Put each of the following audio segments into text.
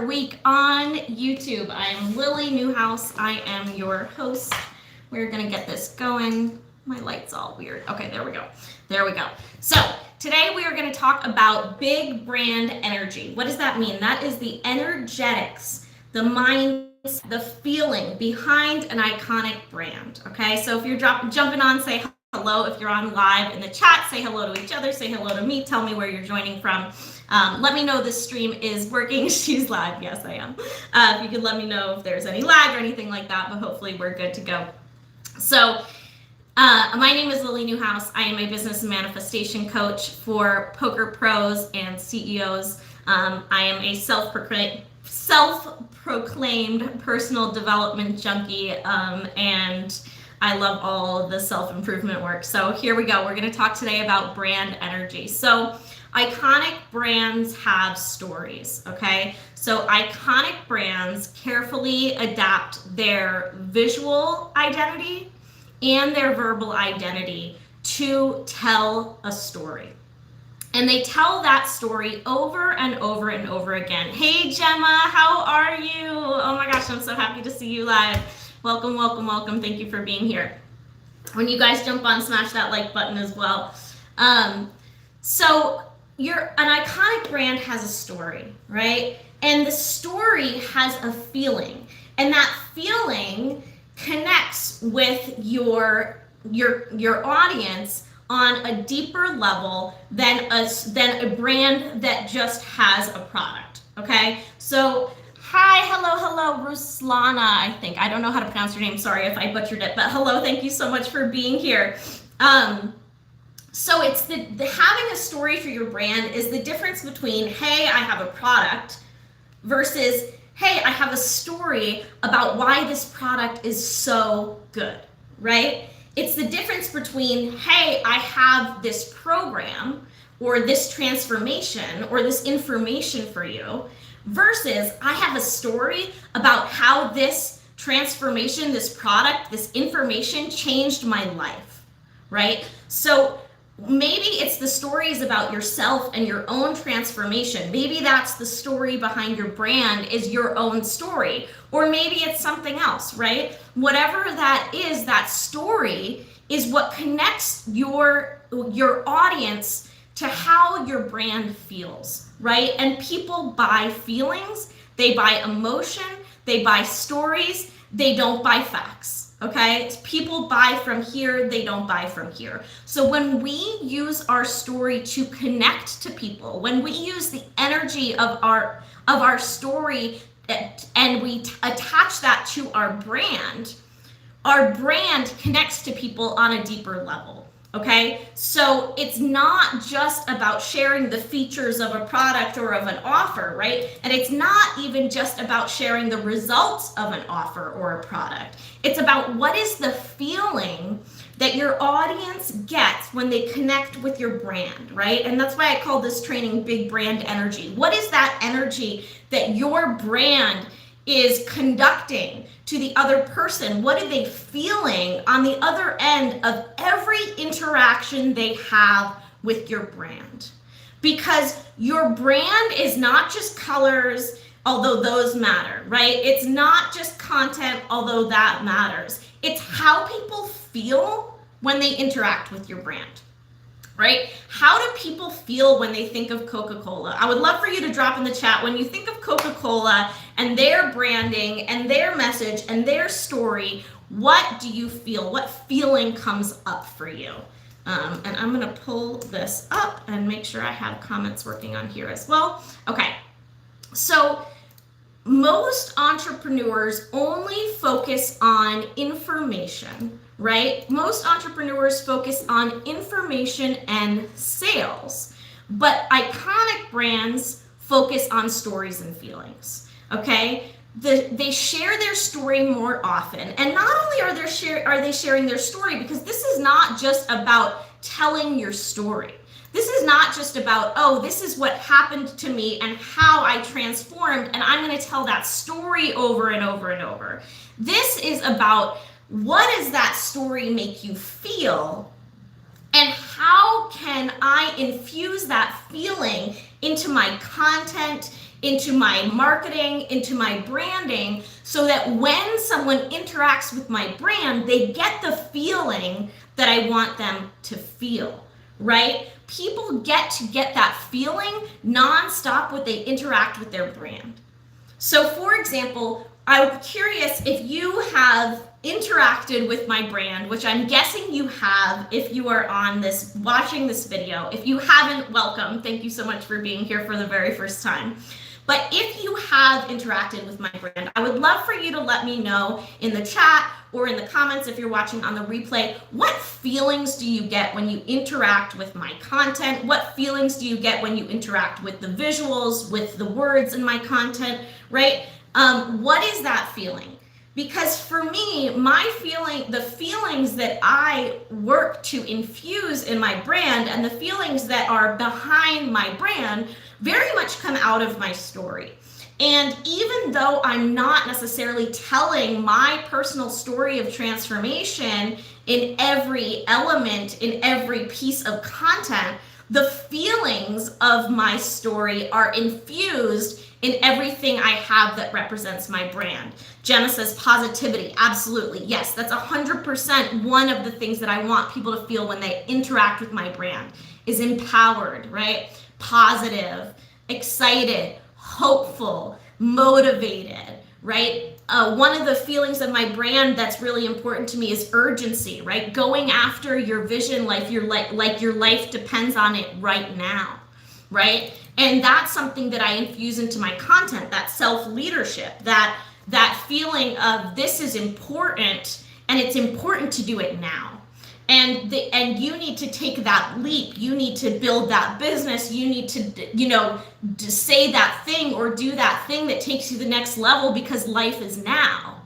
week on YouTube. I am Lily NEwhouse. I am your host. We're gonna get this going. My light's all weird. Okay, there we go. There we go. So today we are gonna talk about big brand energy. What does that mean? That is the energetics, the minds, the feeling behind an iconic brand. Okay, so if you're jumping on, say hello. If you're on live in the chat, say hello to each other, say hello to me, tell me where you're joining from. Let me know this stream is working. She's live. Yes, I am. If you could let me know if there's any lag or anything like that, but hopefully we're good to go. So my name is Lily NEwhouse. I am a business and manifestation coach for poker pros and CEOs. I am a self-proclaimed personal development junkie, and I love all the self-improvement work. So here we go. We're going to talk today about brand energy. So iconic brands have stories, okay? So iconic brands carefully adapt their visual identity and their verbal identity to tell a story. And they tell that story over and over and over again. Hey, Gemma, how are you? Oh my gosh, I'm so happy to see you live. Welcome, welcome, welcome. Thank you for being here. When you guys jump on, smash that like button as well. So an iconic brand has a story, right? And the story has a feeling. And that feeling connects with your audience on a deeper level than a brand that just has a product, okay? So hi, hello, Ruslana, I think. I don't know how to pronounce your name. Sorry if I butchered it, but hello, thank you so much for being here. So it's the having a story for your brand is the difference between, hey, I have a product versus, hey, I have a story about why this product is so good, right? It's the difference between, hey, I have this program or this transformation or this information for you, versus I have a story about how this transformation, this product, this information changed my life, right? So maybe it's the stories about yourself and your own transformation. Maybe that's the story behind your brand, is your own story. Or maybe it's something else, right? Whatever that is, that story is what connects your audience to how your brand feels, right? And people buy feelings, they buy emotion, they buy stories, they don't buy facts, okay? People buy from here, they don't buy from here. So when we use our story to connect to people, when we use the energy of our story and we attach that to our brand connects to people on a deeper level. Okay, so it's not just about sharing the features of a product or of an offer, right? And it's not even just about sharing the results of an offer or a product. It's about what is the feeling that your audience gets when they connect with your brand, right? And that's why I call this training Big Brand Energy. What is that energy that your brand is conducting to the other person? What are they feeling on the other end of every interaction they have with your brand? Because your brand is not just colors, although those matter, right? It's not just content, although that matters. It's how people feel when they interact with your brand. Right? How do people feel when they think of Coca-Cola? I would love for you to drop in the chat, when you think of Coca-Cola and their branding and their message and their story, what do you feel? What feeling comes up for you? And I'm gonna pull this up and make sure I have comments working on here as well. Okay, so most entrepreneurs only focus on information, right? Most entrepreneurs focus on information and sales, but iconic brands focus on stories and feelings, okay? They share their story more often, and not only are they sharing their story, because this is not just about telling your story. This is not just about, oh, this is what happened to me and how I transformed, and I'm going to tell that story over and over and over. This is about, what does that story make you feel, and how can I infuse that feeling into my content, into my marketing, into my branding, so that when someone interacts with my brand, they get the feeling that I want them to feel, right? People get that feeling nonstop when they interact with their brand. So for example, I'm curious if you have interacted with my brand, which I'm guessing you have if you are on this, watching this video. If you haven't, welcome. Thank you so much for being here for the very first time. But if you have interacted with my brand, I would love for you to let me know in the chat or in the comments if you're watching on the replay, what feelings do you get when you interact with my content? What feelings do you get when you interact with the visuals, with the words in my content, right? What is that feeling? Because for me, the feelings that I work to infuse in my brand and the feelings that are behind my brand very much come out of my story. And even though I'm not necessarily telling my personal story of transformation in every element, in every piece of content, the feelings of my story are infused in everything I have that represents my brand. Jenna says positivity. Absolutely. Yes, that's 100% one of the things that I want people to feel when they interact with my brand is empowered, right? Positive, excited, hopeful, motivated, right? One of the feelings of my brand that's really important to me is urgency, right? Going after your vision like your life depends on it right now, right? And that's something that I infuse into my content, that self-leadership, that feeling of this is important and it's important to do it now. And you need to take that leap. You need to build that business. You need to say that thing or do that thing that takes you to the next level because life is now.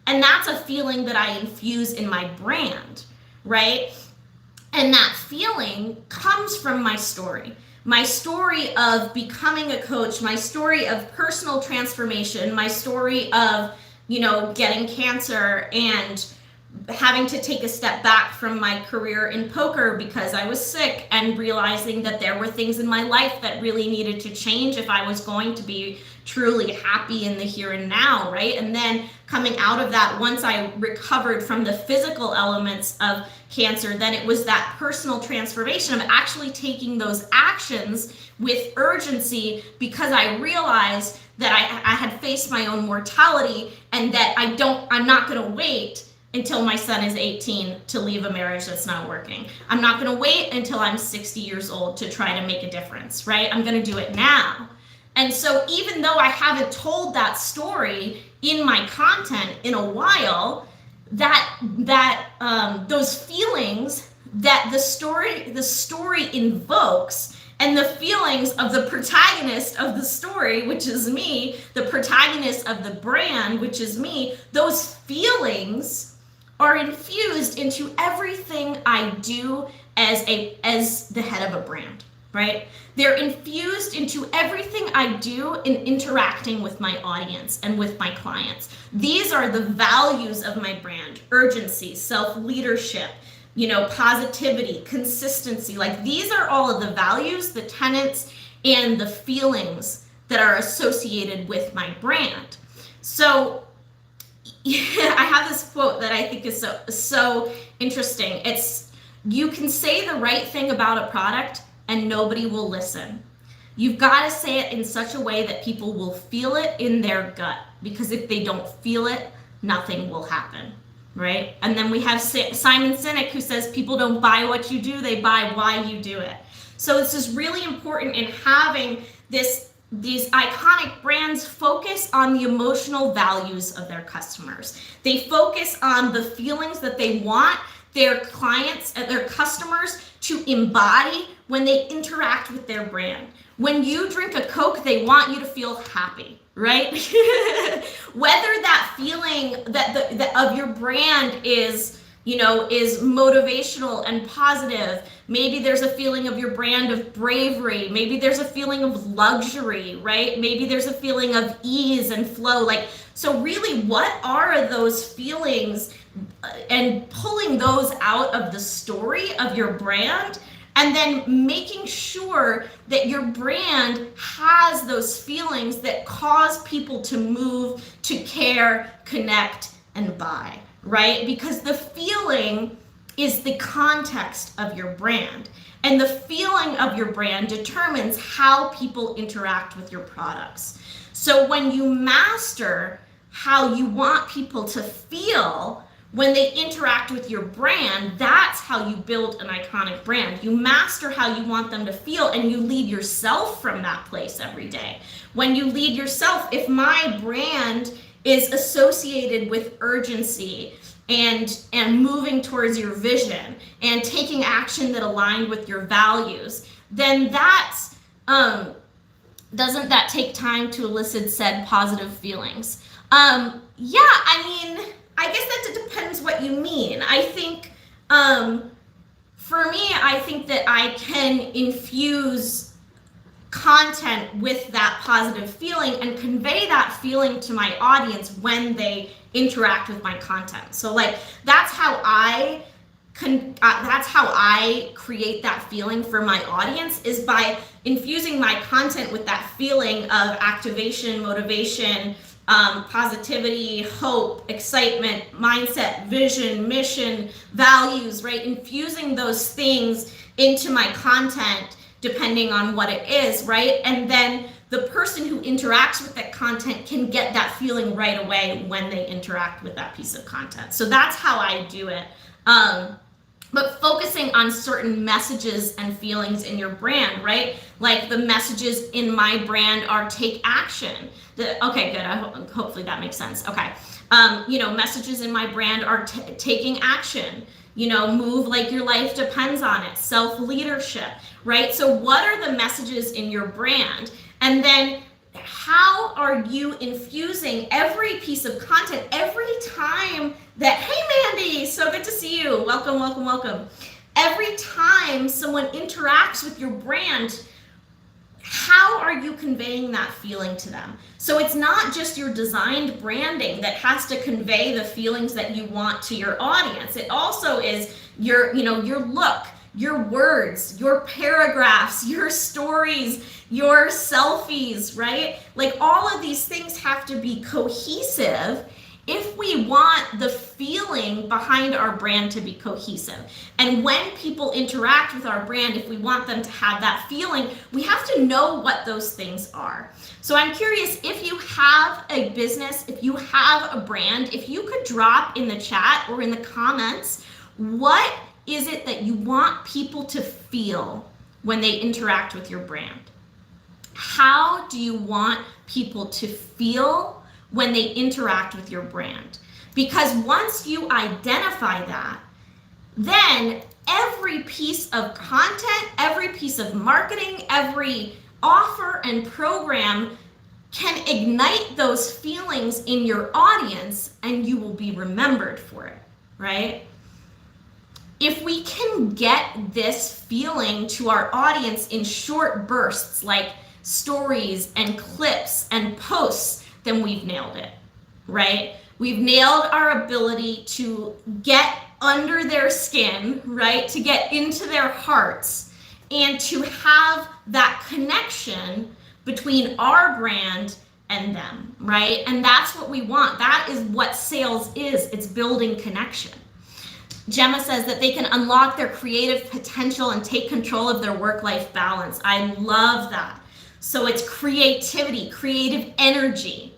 And that's a feeling that I infuse in my brand, right? And that feeling comes from my story. My story of becoming a coach, my story of personal transformation, my story of, getting cancer and having to take a step back from my career in poker because I was sick and realizing that there were things in my life that really needed to change if I was going to be truly happy in the here and now, right? And then coming out of that, once I recovered from the physical elements of cancer, then it was that personal transformation of actually taking those actions with urgency because I realized that I had faced my own mortality and that I'm not going to wait until my son is 18 to leave a marriage that's not working. I'm not going to wait until I'm 60 years old to try to make a difference, right? I'm going to do it now. And so even though I haven't told that story in my content in a while, those feelings that the story invokes and the feelings of the protagonist of the story, which is me, the protagonist of the brand, which is me, those feelings are infused into everything I do as the head of a brand, right? They're infused into everything I do in interacting with my audience and with my clients. These are the values of my brand: urgency, self-leadership, positivity, consistency. Like, these are all of the values, the tenets, and the feelings that are associated with my brand. So I have this quote that I think is so interesting. It's, you can say the right thing about a product and nobody will listen. You've got to say it in such a way that people will feel it in their gut, because if they don't feel it, nothing will happen, right? And then we have Simon Sinek, who says people don't buy what you do, they buy why you do it. So this is really important in having these iconic brands focus on the emotional values of their customers. They focus on the feelings that they want their clients and their customers to embody when they interact with their brand. When you drink a Coke, they want you to feel happy, right? Whether that feeling that of your brand is motivational and positive. Maybe there's a feeling of your brand of bravery. Maybe there's a feeling of luxury, right? Maybe there's a feeling of ease and flow. So really, what are those feelings, and pulling those out of the story of your brand and then making sure that your brand has those feelings that cause people to move, to care, connect, and buy, right? Because the feeling is the context of your brand. And the feeling of your brand determines how people interact with your products. So when you master how you want people to feel when they interact with your brand, that's how you build an iconic brand. You master how you want them to feel, and you lead yourself from that place every day. When you lead yourself, if my brand is associated with urgency and moving towards your vision and taking action that aligned with your values, then that's doesn't that take time to elicit said positive feelings? Yeah, I mean, I guess that depends what you mean. I think, for me, I think that I can infuse content with that positive feeling and convey that feeling to my audience when they interact with my content. So like, that's how I create that feeling for my audience, is by infusing my content with that feeling of activation, motivation, positivity, hope, excitement, mindset, vision, mission, values, right? Infusing those things into my content depending on what it is, right? And then the person who interacts with that content can get that feeling right away when they interact with that piece of content. So that's how I do it. But focusing on certain messages and feelings in your brand, right? Like the messages in my brand are take action. Okay, good. Hopefully that makes sense. Okay. Messages in my brand are taking action. Move like your life depends on it. Self-leadership, right? So what are the messages in your brand? And then how are you infusing every piece of content every time that, hey Mandy, so good to see you. Welcome, welcome, welcome. Every time someone interacts with your brand, how are you conveying that feeling to them? So it's not just your designed branding that has to convey the feelings that you want to your audience. It also is your look, your words, your paragraphs, your stories, your selfies, right? Like all of these things have to be cohesive if we want the feeling behind our brand to be cohesive. And when people interact with our brand, if we want them to have that feeling, we have to know what those things are. So I'm curious, if you have a business, if you have a brand, if you could drop in the chat or in the comments, what is it that you want people to feel when they interact with your brand? How do you want people to feel when they interact with your brand? Because once you identify that, then every piece of content, every piece of marketing, every offer and program can ignite those feelings in your audience, and you will be remembered for it, right? If we can get this feeling to our audience in short bursts, like stories and clips and posts, then we've nailed it, right? We've nailed our ability to get under their skin, right? To get into their hearts and to have that connection between our brand and them, right? And that's what we want. That is what sales is. It's building connection. Gemma says that they can unlock their creative potential and take control of their work-life balance. I love that. So it's creativity, creative energy,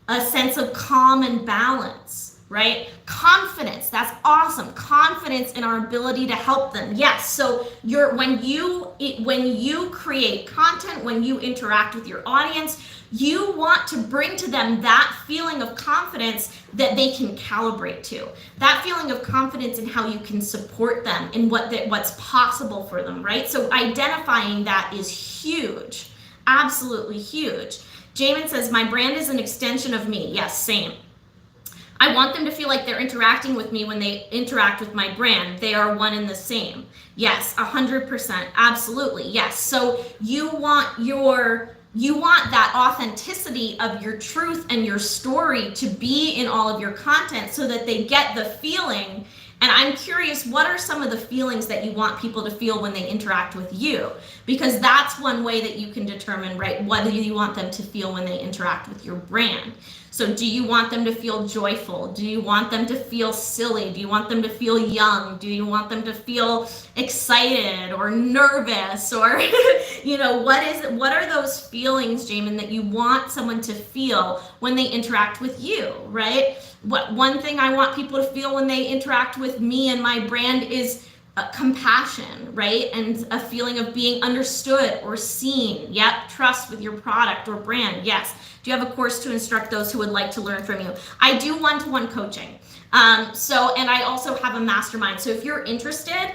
a sense of calm and balance, right? Confidence, that's awesome. Confidence in our ability to help them. Yes, so when you create content, when you interact with your audience, you want to bring to them that feeling of confidence that they can calibrate to. That feeling of confidence in how you can support them in what's possible for them, right? So identifying that is huge, absolutely huge. Jamin says, my brand is an extension of me. Yes, same. I want them to feel like they're interacting with me when they interact with my brand. They are one and the same. Yes, 100%, absolutely, yes. So you want that authenticity of your truth and your story to be in all of your content so that they get the feeling And I'm curious, what are some of the feelings that you want people to feel when they interact with you? Because that's one way that you can determine, right, what do you want them to feel when they interact with your brand. So do you want them to feel joyful? Do you want them to feel silly? Do you want them to feel young? Do you want them to feel excited or nervous? Or, you know, what are those feelings, Jamin, that you want someone to feel when they interact with you, right? One thing I want people to feel when they interact with me and my brand is compassion, right? And a feeling of being understood or seen. Yep, trust with your product or brand. Yes. Do you have a course to instruct those who would like to learn from you? I do one-to-one coaching. And I also have a mastermind. So if you're interested,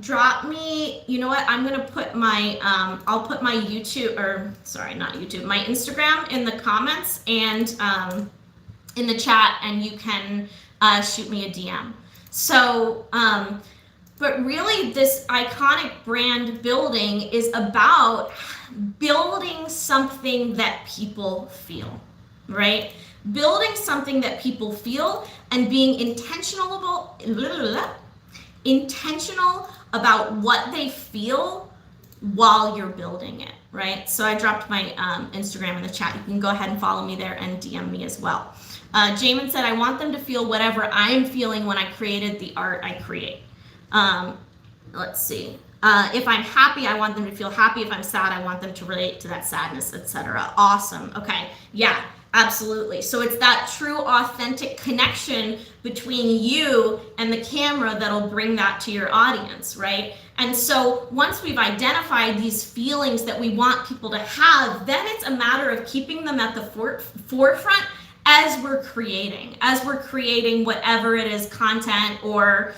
drop me, you know what, I'm going to put my, I'll put my my Instagram in the comments and in the chat, and you can shoot me a DM. So, but really this iconic brand building is about building something that people feel, right? Building something that people feel and being intentional about what they feel while you're building it, right? So I dropped my Instagram in the chat. You can go ahead and follow me there and DM me as well. Jamin said, I want them to feel whatever I'm feeling when I created the art I create. Let's see. If I'm happy, I want them to feel happy. If I'm sad, I want them to relate to that sadness, etc. Awesome. Okay. Yeah, absolutely. So it's that true, authentic connection between you and the camera that'll bring that to your audience, right? And so once we've identified these feelings that we want people to have, then it's a matter of keeping them at the forefront as we're creating whatever it is, content or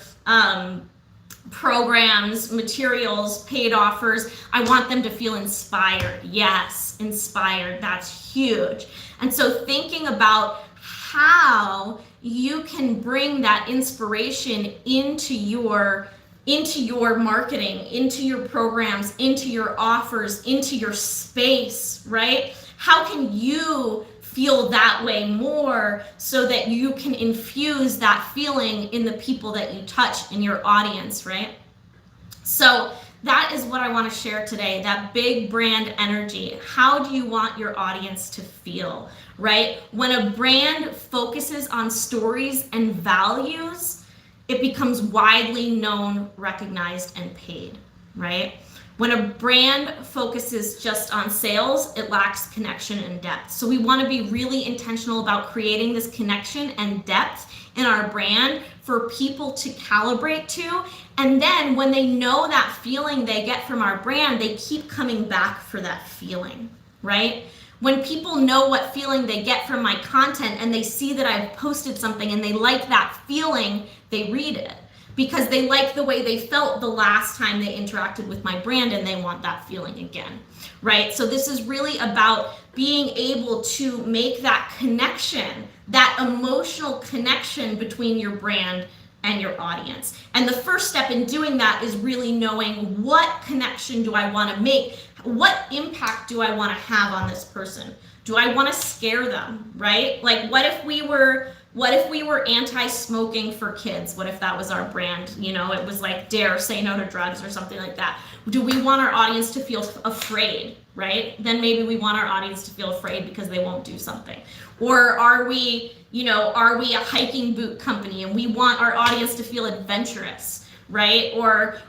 programs, materials, paid offers. I want them to feel inspired. Yes, inspired. That's huge. And so thinking about how you can bring that inspiration into your marketing, into your programs, into your offers, into your space, right? How can you feel that way more so that you can infuse that feeling in the people that you touch in your audience, right? So that is what I want to share today, that big brand energy. How do you want your audience to feel, right? When a brand focuses on stories and values, it becomes widely known, recognized, and paid, right? When a brand focuses just on sales, it lacks connection and depth. So we want to be really intentional about creating this connection and depth in our brand for people to calibrate to. And then when they know that feeling they get from our brand, they keep coming back for that feeling, right? When people know what feeling they get from my content and they see that I've posted something and they like that feeling, they read it, because they like the way they felt the last time they interacted with my brand and they want that feeling again, right? So this is really about being able to make that connection, that emotional connection between your brand and your audience. And the first step in doing that is really knowing what connection do I want to make? What impact do I want to have on this person? Do I want to scare them, right? Like what if we were anti-smoking for kids? What if that was our brand? You know, it was like dare say no to drugs or something like that. Do we want our audience to feel afraid, right? Then maybe we want our audience to feel afraid because they won't do something. Or are we a hiking boot company and we want our audience to feel adventurous, right? Or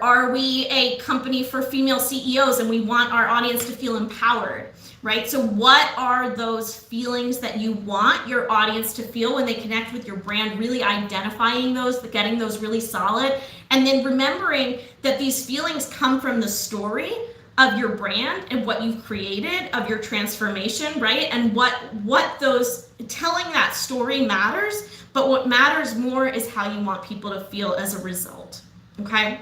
are we a company for female CEOs and we want our audience to feel empowered? Right? So what are those feelings that you want your audience to feel when they connect with your brand? Really identifying those, getting those really solid, and then remembering that these feelings come from the story of your brand and what you've created, of your transformation, right? And what those, telling that story matters, but what matters more is how you want people to feel as a result, okay?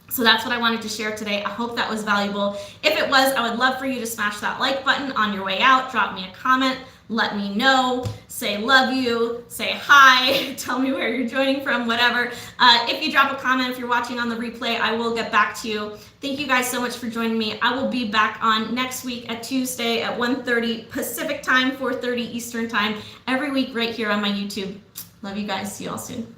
So that's what I wanted to share today. I hope that was valuable. If it was, I would love for you to smash that like button on your way out. Drop me a comment. Let me know. Say love you. Say hi. Tell me where you're joining from, whatever. If you drop a comment, if you're watching on the replay, I will get back to you. Thank you guys so much for joining me. I will be back on next week at Tuesday at 1:30 Pacific time, 4:30 Eastern time, every week right here on my YouTube. Love you guys. See you all soon.